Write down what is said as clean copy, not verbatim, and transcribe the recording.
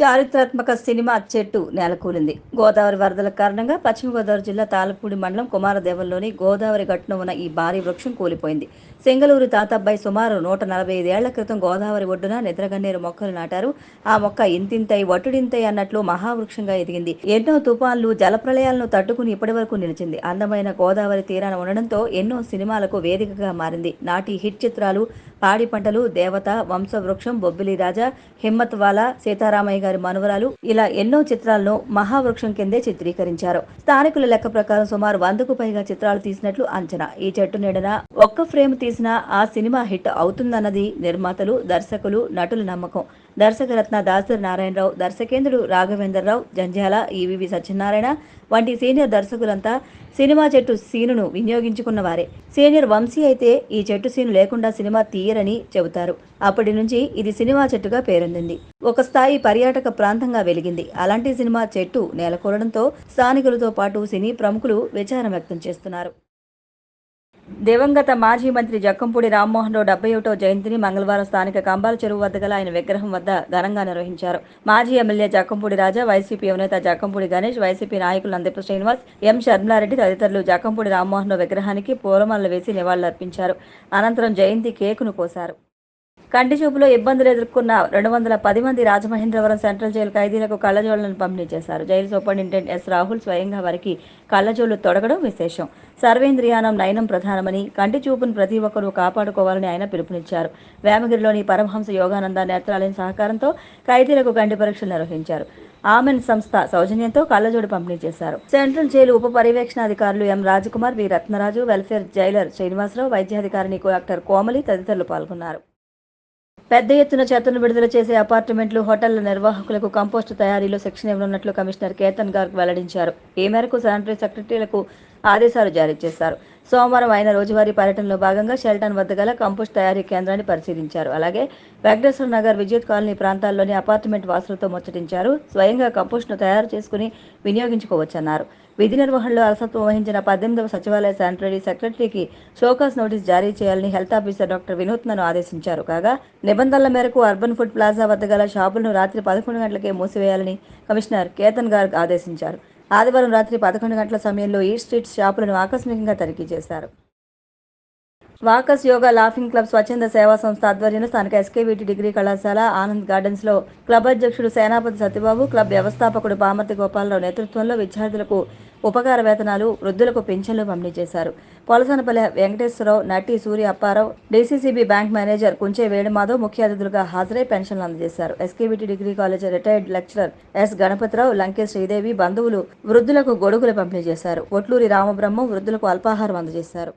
చారిత్రాత్మక సినిమా చెట్టు నేలకూలింది. గోదావరి వరదల కారణంగా పశ్చిమ గోదావరి జిల్లా తాళపూడి మండలం కుమారదేవంలోని గోదావరి గట్టున ఉన్న ఈ భారీ వృక్షం కూలిపోయింది. సింగళూరు తాతబ్బాయి సుమారు 145 ఏళ్ల క్రితం గోదావరి ఒడ్డున నిద్రగన్నేరు మొక్కలు నాటారు. ఆ మొక్క ఇంతింతై వటుడింతై అన్నట్లు మహావృక్షంగా ఎదిగింది. ఎన్నో తుఫాన్లు, జలప్రళయాలను తట్టుకుని ఇప్పటి వరకు నిలిచింది. అందమైన గోదావరి తీరాన ఉండడంతో ఎన్నో సినిమాలకు వేదికగా మారింది. నాటి హిట్ చిత్రాలు పాడి పంటలు, దేవత, వంశవృక్షం, బొబ్బిలి రాజా, హిమ్మత్ వాలా, సీతారామయ్య గారి మనువరాలు ఇలా ఎన్నో చిత్రాలను మహావృక్షం కిందే చిత్రీకరించారు. స్థానికుల లెక్క ప్రకారం సుమారు 100కు పైగా చిత్రాలు తీసినట్లు అంచనా. ఈ చెట్టు నీడన ఒక్క ఫ్రేమ్ తీసినా ఆ సినిమా హిట్ అవుతుందన్నది నిర్మాతలు, దర్శకులు, నటుల నమ్మకం. దర్శకరత్న దాసరి నారాయణరావు, దర్శకేంద్రుడు రాఘవేంద్రరావు, జంధ్యాల, ఈవీవి సత్యనారాయణ వంటి సీనియర్ దర్శకులంతా సినిమా చెట్టు సీనును వినియోగించుకున్న వారే. సీనియర్ వంశీ అయితే ఈ చెట్టు సీను లేకుండా సినిమా తీయరని చెబుతారు. అప్పటి నుంచి ఇది సినిమా చెట్టుగా పేరొందింది. ఒక స్థాయి పర్యాటక ప్రాంతంగా వెలిగింది. అలాంటి సినిమా చెట్టు నేలకూలడంతో స్థానికులతో పాటు సినీ ప్రముఖులు విచారం వ్యక్తం చేస్తున్నారు. దివంగత మాజీ మంత్రి జక్కంపూడి రామ్మోహన్ రావు 71వ జయంతిని మంగళవారం స్థానిక కంబాల చెరువు వద్ద గల ఆయన విగ్రహం వద్ద ఘనంగా నిర్వహించారు. మాజీ ఎమ్మెల్యే జక్కంపూడి రాజా, వైసీపీ యువనేత జక్కంపూడి గణేష్, వైసీపీ నాయకులు నందిప శ్రీనివాస్, ఎం షర్మిలారెడ్డి తదితరులు జక్కంపూడి రామ్మోహన్ రావు విగ్రహానికి పూలమాలలు వేసి నివాళులర్పించారు. అనంతరం జయంతి కేకును కోశారు. కంటిచూపులో ఇబ్బందులు ఎదుర్కొన్న 210 మంది రాజమహేంద్రవరం సెంట్రల్ జైలు ఖైదీలకు కళ్లజోళ్లను పంపిణీ చేశారు. Jail superintendent yes. రాహుల్ స్వయంగా వారికి కళ్లజోళ్లు తొడగడం విశేషం. సర్వేంద్రియానం నయనం ప్రధానమని, కంటి చూపును ప్రతి ఒక్కరూ కాపాడుకోవాలని ఆయన పిలుపునిచ్చారు. వేమగిరిలోని పరమహంస యోగానంద నేత్రాలయం సహకారంతో ఖైదీలకు కంటి పరీక్షలు నిర్వహించారు. ఆమెన్ సంస్థ సౌజన్యంతో కళ్లజోడు పంపిణీ చేశారు. సెంట్రల్ జైలు ఉప పర్యవేక్షణాధికారులు M. Rajkumar, V. Ratnaraju, welfare jailer Srinivasarao, వైద్యాధికారిని డాక్టర్ కోమలి తదితరులు పాల్గొన్నారు. పెద్ద ఎత్తున చెత్తను విడుదల చేసే అపార్ట్మెంట్లు, హోటళ్ల నిర్వాహకులకు కంపోస్టు తయారీలో శిక్షణ ఇవ్వనున్నట్లు కమిషనర్ కేతన్ గార్గ్ వెల్లడించారు. ఈ మేరకు శానిటరీ సెక్రటరీలకు ఆదేశాలు జారీ చేశారు. సోమవారం ఆయన రోజువారీ పర్యటనలో భాగంగా షెల్టన్ వద్ద గల కంపోస్ట్ తయారీ కేంద్రాన్ని పరిశీలించారు. అలాగే వెంకటేశ్వర నగర్, విద్యుత్ కాలనీ ప్రాంతాల్లోని అపార్ట్మెంట్ వాసులతో ముచ్చటించారు. స్వయంగా కంపోస్టును తయారు చేసుకుని వినియోగించుకోవచ్చన్నారు. విధి నిర్వహణలో అలసత్వం వహించిన 18వ సచివాలయ శానిటరీ సెక్రటరీకి షోకాస్ నోటీస్ జారీ చేయాలని హెల్త్ ఆఫీసర్ డాక్టర్ వినూత్నను ఆదేశించారు. కాగా నిబంధనల మేరకు అర్బన్ ఫుడ్ ప్లాజా వద్ద గల షాపులను రాత్రి 11 గంటలకే మూసివేయాలని కమిషనర్ కేతన్ గార్గ్ ఆదేశించారు. ఆదివారం రాత్రి 11 గంటల సమయంలో ఈ స్ట్రీట్ షాపులను ఆకస్మికంగా తనిఖీ చేశారు. వాకస్ యోగా లాఫింగ్ క్లబ్ స్వచ్ఛంద సేవా సంస్థ ఆధ్వర్యంలో స్థానిక ఎస్కేవిటి డిగ్రీ కళాశాల ఆనంద్ గార్డెన్స్లో క్లబ్ అధ్యక్షుడు సేనాపతి సత్యబాబు, క్లబ్ వ్యవస్థాపకుడు పామర్తి గోపాలరావు నేతృత్వంలో విద్యార్థులకు ఉపకార వేతనాలు, వృద్ధులకు పింఛన్లు పంపిణీ చేశారు. పొలసనపల్లి వెంకటేశ్వరరావు, నటి Surya Apparao, DCCB bank manager Kunche Venumadhav ముఖ్య అతిథులుగా హాజరై పెన్షన్లు అందజేశారు. SKVT degree college retired lecturer S. Ganapathirao, Lankesh Sridevi బంధువులు వృద్ధులకు గొడుగులు పంపిణీ చేశారు. ఒట్లూరి రామబ్రహ్మం వృద్ధులకు అల్పాహారం అందజేశారు.